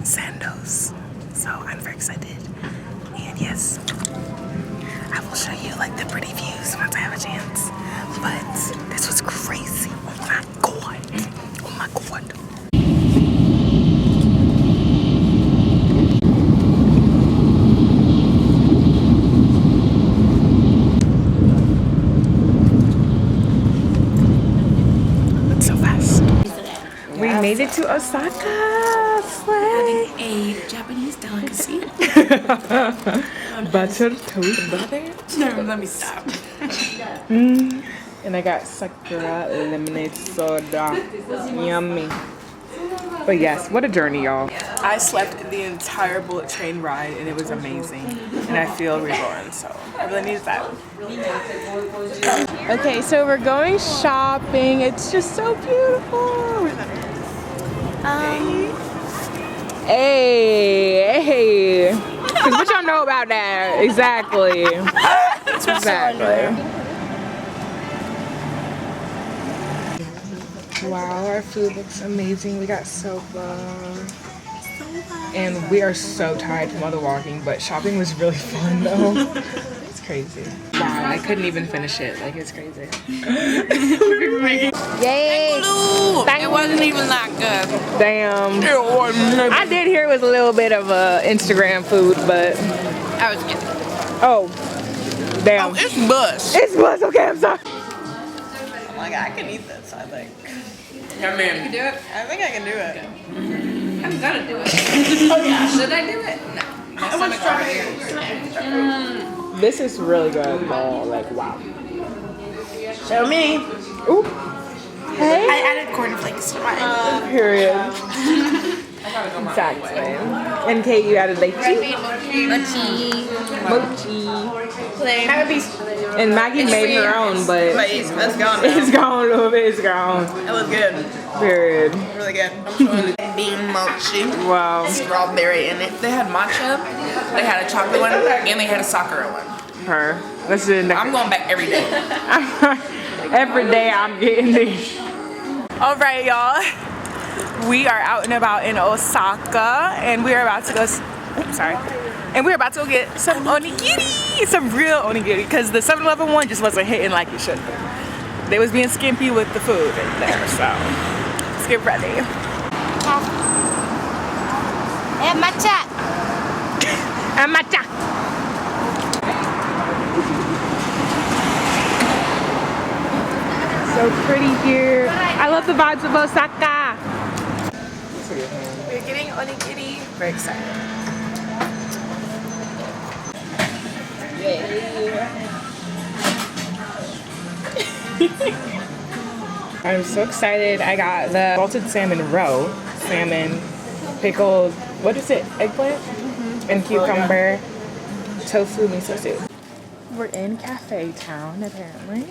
sandals. So I'm very excited. And yes, I will show you like the pretty views once I have a chance. But this was crazy. Oh my god. Oh my god. It's so fast. We made it to Osaka. Slay. A Japanese delicacy. Butter toast butter. No, let me stop. And I got sakura lemonade soda. Yummy. But yes, what a journey, y'all. I slept the entire bullet train ride and it was amazing. And I feel reborn, so I really needed that. Okay, so we're going shopping. It's just so beautiful. Hey. Cause what y'all know about that? Exactly. Exactly. Wow, our food looks amazing. We got soba. And we are so tired from all the walking, but shopping was really fun though. It's crazy. Wow, I couldn't even finish it. Like, it's crazy. Yay! It wasn't even that good. Damn. I did hear it was a little bit of Instagram food, but I was kidding. oh, damn. Oh, it's bus. It's buzz. Okay, I'm sorry. Oh my god, I can eat this, I think. Yeah, man. You can do it? I think I can do it. I'm gonna do it. Oh yeah. Should I do it? No. My stomach already. This is really good, though. Like, wow. Show me. Ooh. Hey. I added cornflakes to mine. Period. Exactly. And Kate, you added like Mochi. and Maggie made her own, but It's gone now. it's gone a little bit. It's gone. It was good. Period. Really good. I'm showing the bean mochi. Wow. Strawberry in it. They had matcha, they had a chocolate one, and they had a sakura one. Her. Let's do it next. I'm going back every day. Every day I'm getting these. All right, y'all. We are out and about in Osaka, and we are about to go. Oops, sorry. And we're about to go get some onigiri, some real onigiri, because the 7-Eleven one just wasn't hitting like it should. They was being skimpy with the food in there, so let's get ready. And matcha. And matcha. So pretty here. I love the vibes of Osaka. We're getting onigiri. Very excited. I'm so excited. I got the salted salmon roe, salmon, pickled, what is it, eggplant? And cucumber, tofu miso soup. We're in Cafe Town, apparently.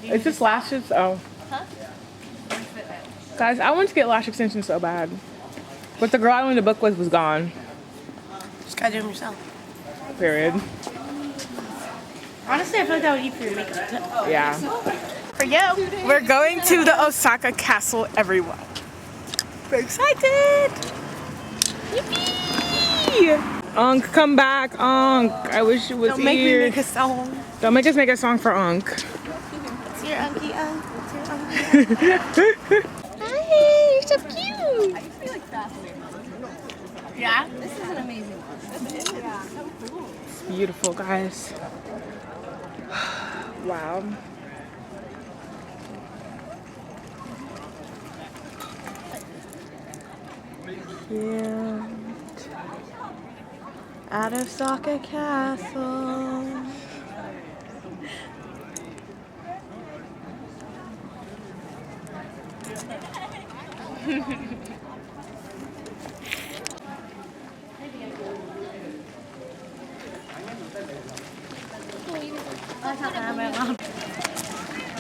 Is this lashes? Oh. Huh? Guys, I wanted to get lash extensions so bad. But the girl I wanted to book with was gone. Just gotta do them yourself. Period. Honestly, I feel like that would eat for your makeup. Yeah. For you. We're going to the Osaka Castle, everyone. We're excited! Yippee! Unk, come back, Unk. I wish it was Don't make me here. make a song. Don't make us make a song for Unk. It's your unky unk. It's your unky. Hi, you're so cute. I feel like fascinating. Yeah? This is an amazing one. Yeah, so cool. It's beautiful, guys. Wow. Cute. At Osaka Castle.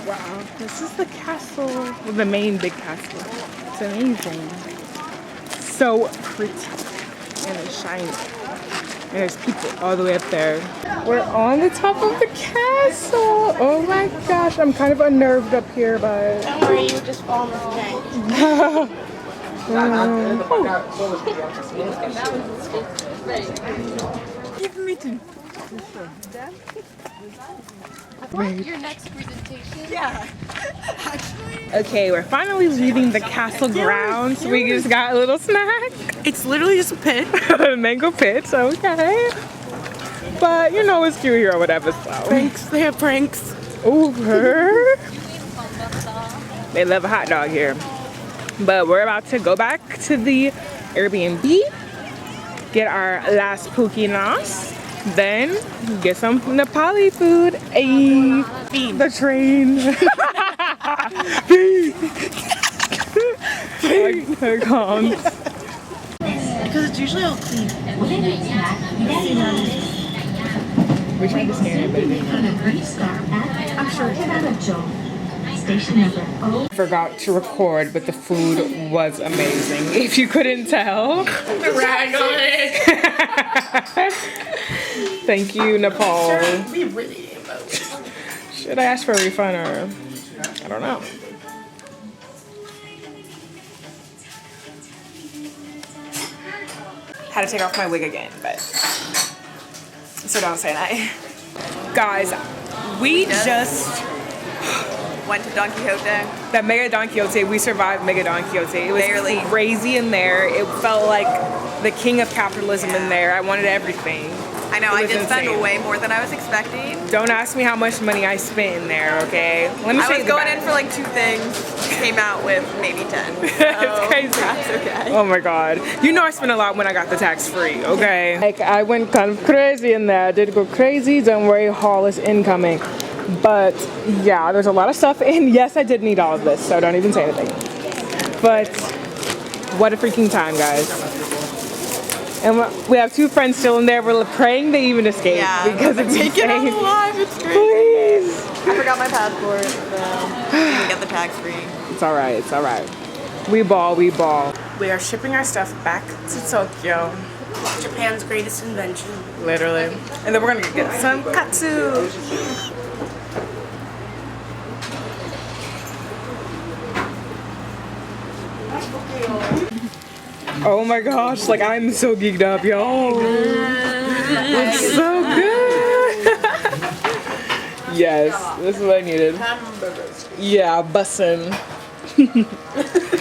Wow, this is the castle, well, the main big castle. It's amazing. So pretty. And it's shiny. And there's people all the way up there. We're on the top of the castle. Oh my gosh, I'm kind of unnerved up here, but... Don't worry, you just fall in the tank. Your next presentation? Okay, we're finally leaving the castle grounds. We just got a little snack. It's literally just a pit. Mango pits, okay. But you know it's cute here or whatever, so. Pranks. They have pranks. Over. They love a hot dog here. But we're about to go back to the Airbnb, get our last pukinas, then get some Nepali food. Ayy, the train. Here it comes. Because it's usually all clean. We tried to scan it, but it didn't. I'm sure. Station number O. Forgot to record, but the food was amazing. If you couldn't tell. The rag on it. Thank you, Nepal. We really didn't vote. Should I ask for a refund or I don't know. Had to take off my wig again, but so don't say that. Guys, we just Went to Don Quixote. that Mega Don Quixote, we survived Mega Don Quixote. It was Barely. crazy in there. It felt like the king of capitalism in there. I wanted everything. I know, It I was did spend insane. way more than I was expecting. Don't ask me how much money I spent in there, okay? Let me show I you was the going back. in for like 2 things, came out with maybe 10. It's crazy. That's okay. Oh my god. You know I spent a lot when I got the tax free, okay? Like I went kind of crazy in there. I did go crazy. Don't worry, haul is incoming. But yeah, there's a lot of stuff and yes, I did need all of this, so don't even say anything. But what a freaking time, guys. And we have 2 friends still in there. We're praying they even escape because it's Take it insane. out alive, it's crazy. Please. I forgot my passport, so didn't get the tax free. It's alright, it's alright. We ball, we ball. We are shipping our stuff back to Tokyo. Japan's greatest invention. Literally. And then we're gonna get some katsu. Oh my gosh, like I'm so geeked up, yo. It's so good. Yes, this is what I needed. Yeah, bussin'.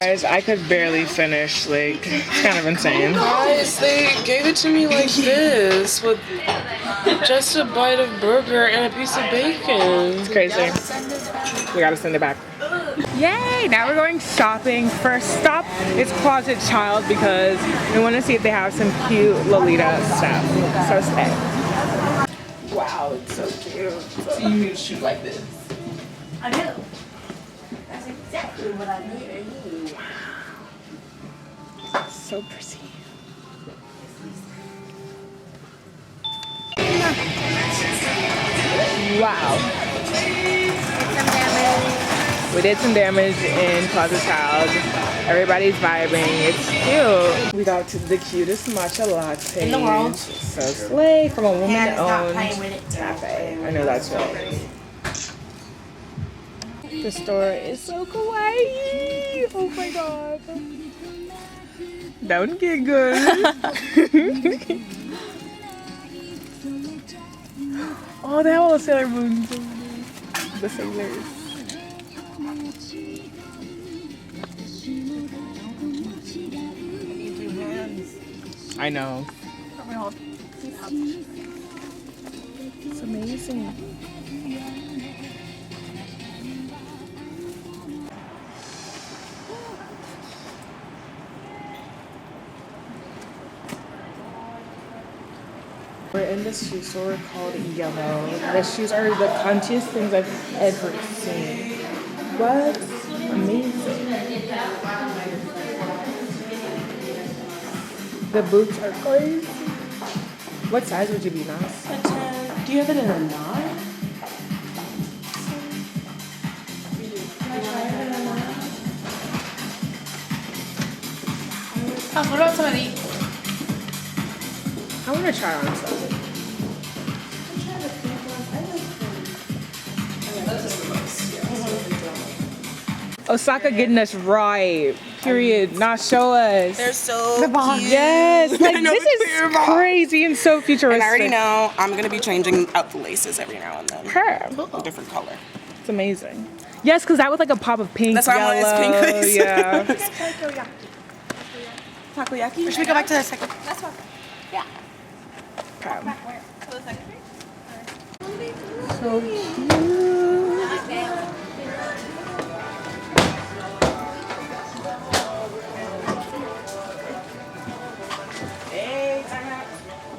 Guys, I could barely finish, like, it's kind of insane. Guys, they gave it to me like this, with just a bite of burger and a piece of bacon. It's crazy. We gotta send it back. Yay! Now we're going shopping. First stop is Closet Child because we want to see if they have some cute Lolita stuff. So stay. Wow, it's so cute. So you need to shoot like this. I do. That's exactly what I need. So pretty. Wow. We did some damage in Closet Child. Everybody's vibing. It's cute. We got the cutest matcha latte In the world. So slay from a Hannah's not woman-owned playing with it. cafe. I know that's right. The store is so kawaii. Oh my god. Don't giggle. Oh, they have all the Sailor Moons. The sailors. I know. It's amazing. We're in this shoe store called Yellow. The shoes are the punchiest things I've ever seen. What? Amazing. The boots are crazy. What size would you be, Nas? Do you have it in a knot? Oh, what about some of these? I want to try on something. Osaka getting us right. Period. Nah, show us. They're so The box. cute. Yes. Like, know this the is clear box. crazy and so futuristic. And I already know I'm gonna be changing out the laces every now and then. Her. A different color. It's amazing. Yes, because that was like a pop of pink, That's why I yellow. want his pink lace. Yeah. Takoyaki? Should we go back to the second? Okay.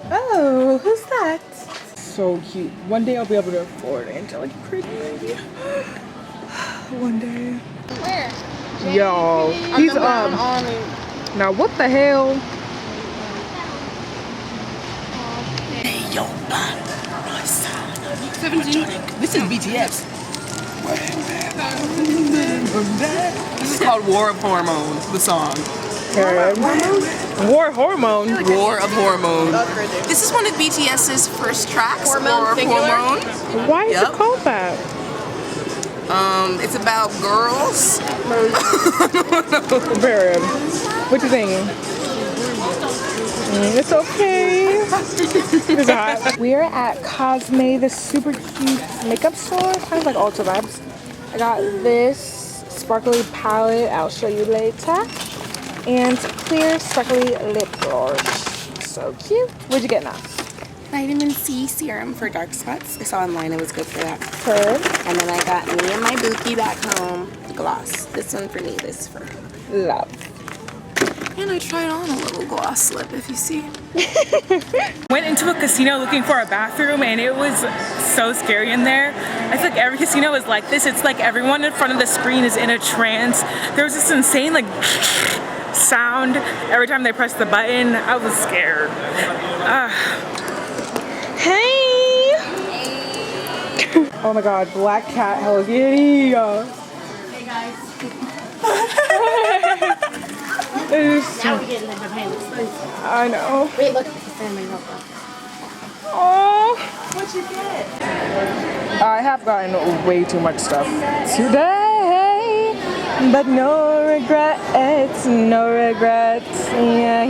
Oh, who's that? So cute. One day I'll be able to afford Angelic Pretty Lady. One day. Where? Yo, he's now what the hell? Hey, yo, 17. This is BTS. This is called War of Hormones, the song. War hormone. War of Hormones. This is one of BTS's first tracks, War of Hormone. Why is Yep. it called that? It's about girls. Very. What you think? It's okay. It's hot. We are at Cosme, this super cute makeup store. Kind of like Ulta vibes. I got this sparkly palette. I'll show you later. And clear sparkly lip gloss. So cute. What'd you get now? Vitamin C serum for dark spots. I saw online it was good for that. Curve. And then I got me and my Bookie back home gloss. This one for me, this for her. Love. And I tried on a little gloss slip, if you see. Went into a casino looking for a bathroom and it was so scary in there. I feel like every casino is like this. It's like everyone in front of the screen is in a trance. There was this insane like sound every time they pressed the button. I was scared. Hey! Oh my god, black cat, Hello Kitty. Hey guys. It is Now we're getting the Japan. I know. Wait, look at the family real quick. Oh, What'd you get? I have gotten way too much stuff today, but no regrets, no regrets. Yeah.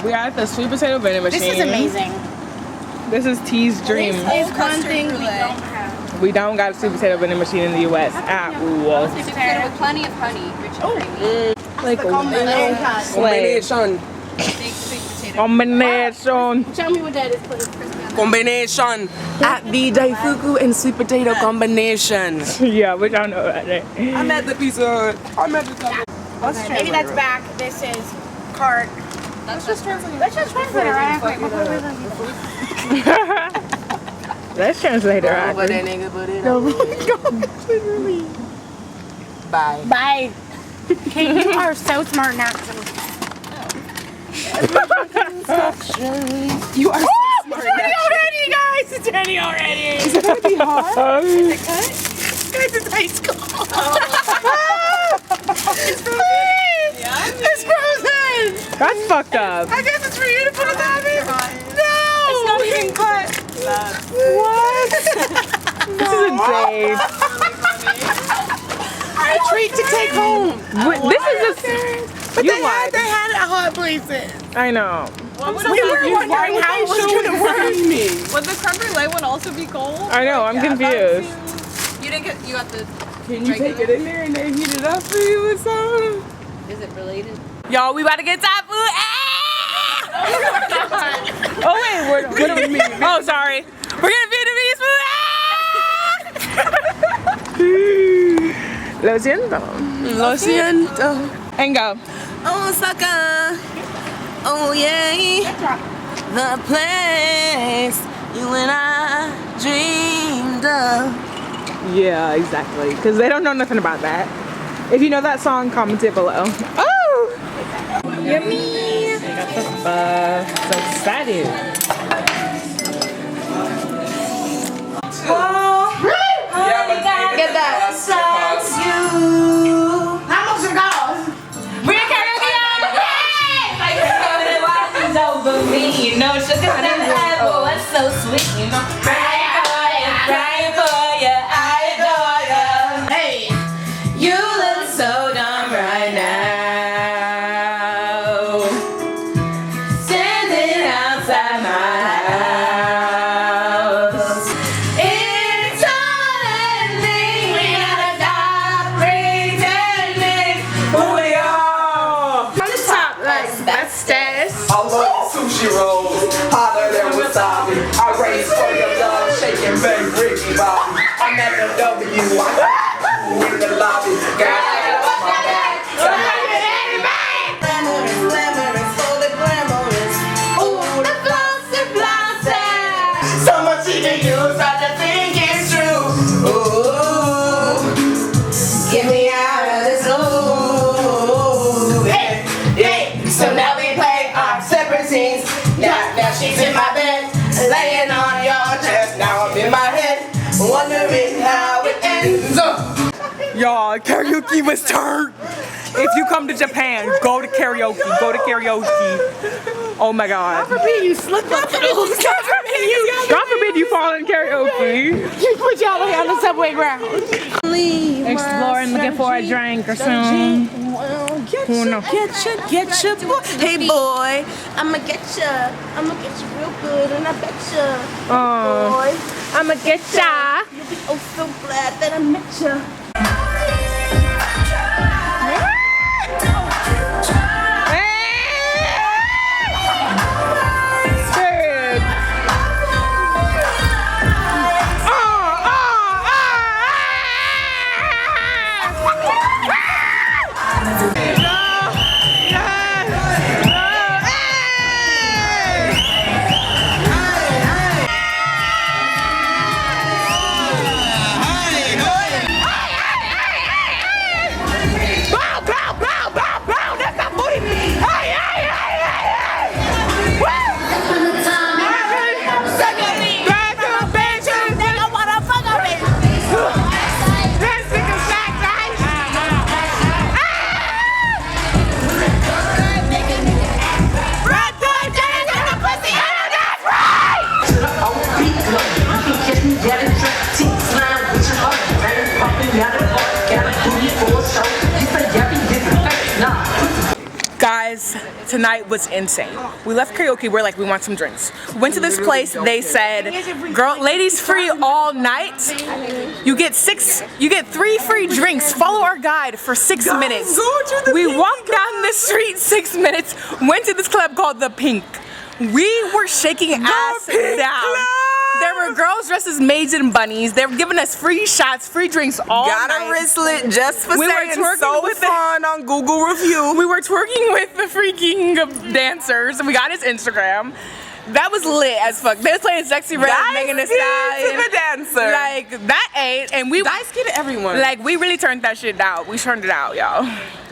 We are at the sweet potato vending machine. This is amazing. This is T's dream. This is one thing we don't have. We don't got a sweet potato vending machine in the U.S. at all. With plenty of honey, rich and creamy. Like Combination. combination. Show me what that is, please. Combination. At the Daifuku and sweet potato combination. Yeah, which I don't know about that. I'm at the pizza. I'm at the taco. Maybe that's back. This is cart. Let's just translate it right quick. Let's translate it right. But that nigga put it on. Bye. Bye. Hey, you are so smart now. You are so smart. Already, guys. It's ready already. Is it gonna be hard? Guys, it's ice cold. It's frozen. Yeah. It's frozen. That's fucked up. I guess it's for you to put a lab in. No. It's not even cut. What? This is a day. A treat to take home. This is just. But You they lied. had it at hot places. I know. We were wondering how it was going to work. Would the creme brulee one also be cold? I know. I'm confused. You didn't get. You got the. Can you take it in there and they heat it up for you with something? Is it related? Y'all, we about to get Thai food. Oh wait, what do we mean? Oh, sorry. We're gonna Vietnamese food. Lo siento. Lo siento. And go. Osaka. Oh yeah. The place you and I dreamed of. Yeah, exactly. Because they don't know nothing about that. If you know that song, comment it below. Oh! Yummy! I got the so excited. Get that. How much it cost? Over me, you know, sugar and apple, what's so sweet, you know. Crying for you, I adore you. Hey. You look so dumb right I love sushi rolls, hotter than wasabi. I race for your love, shaking baby Ricky Bobby. I'm at the W, I'm in the lobby. Girl, I lost my bag. Glamorous, so the glamorous. Ooh, the flossy flossy. So much even you start to think it's true. Ooh, get me out of this loop. Hey, hey. So now we play our separate scenes. Now she's in my bed, laying on your chest. Now I'm in my head, wondering how it ends. Y'all, karaoke was turned. If you come to Japan, go to karaoke. Go to karaoke. Oh my God. God forbid you slip up the rules. God forbid you fall in karaoke. You put y'all the way on the subway ground. Exploring, looking for a drink or something. Get you, boy. Hey boy, I'ma get you real good, and I bet you, boy, I'ma get ya. you'll be oh so glad that I met you. Guys, tonight was insane. We left karaoke, we're like, we want some drinks. We went to this place, they said, girl, ladies free all night. You get 3 free drinks. Follow our guide for 6 minutes. We walked down the street 6 minutes, went to this club called The Pink. We were shaking ass down. There were girls dressed as maids and bunnies. They were giving us free shots, free drinks all night. Got a wristlet just for saying so fun on Google review. We were twerking with the freaking dancers. We got his Instagram. That was lit as fuck. They was playing Sexy Red, Megan Thee Stallion. To the dancer. Like, that ate, and we... Dice get to everyone. Like, we really turned that shit out. We turned it out, y'all.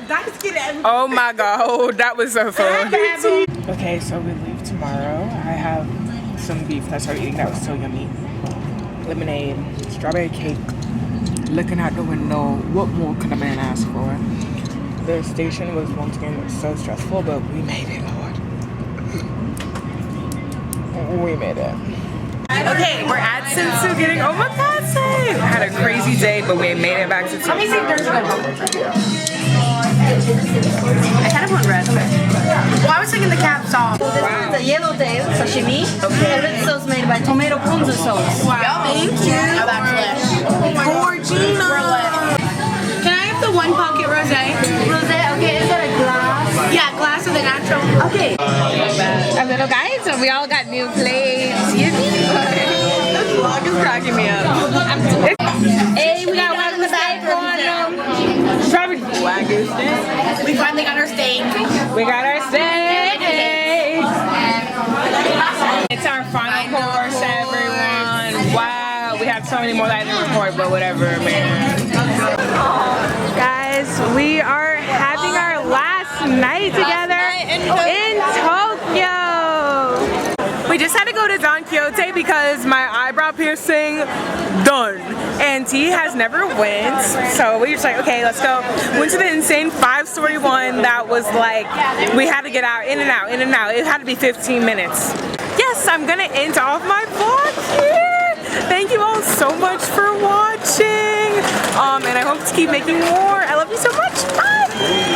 Dice get to everyone. Oh my God, that was so fun. Okay, so we leave tomorrow. I have some beef that I started eating that was so yummy. Lemonade, strawberry cake, looking out the window. What more could a man ask for? The station was once again so stressful, but we made it, Lord. We made it. Okay, we're at Sensu getting omakase. I had a crazy day, but we made it back to Sensu. Let me see if there's a good one. I kind of want red. Well, I was thinking the cap sauce. This one's a yellowtail sashimi. Okay. The red sauce made by tomato ponzu sauce. Wow. Thank you. How about Georgina. Can I have the one pocket rosé? Rosé, okay. Is that a glass? Yeah, glass with a natural. Okay. Our little guys, so we all got new plates. This vlog is cracking me up. Hey, we got one in the back on We finally got our steak. We got our steak. It's our final course, everyone. Wow, we have so many more that I didn't record, but whatever, man. Guys, we are having our last night together in Tokyo. We just had to go to Don Quixote because my eyebrow piercing done. And T has never went, so we were just like, okay, let's go. Went to the insane 5-story one that was like, we had to get out, in and out, in and out. It had to be 15 minutes. Yes, I'm gonna end off my vlog here. Thank you all so much for watching. And I hope to keep making more. I love you so much.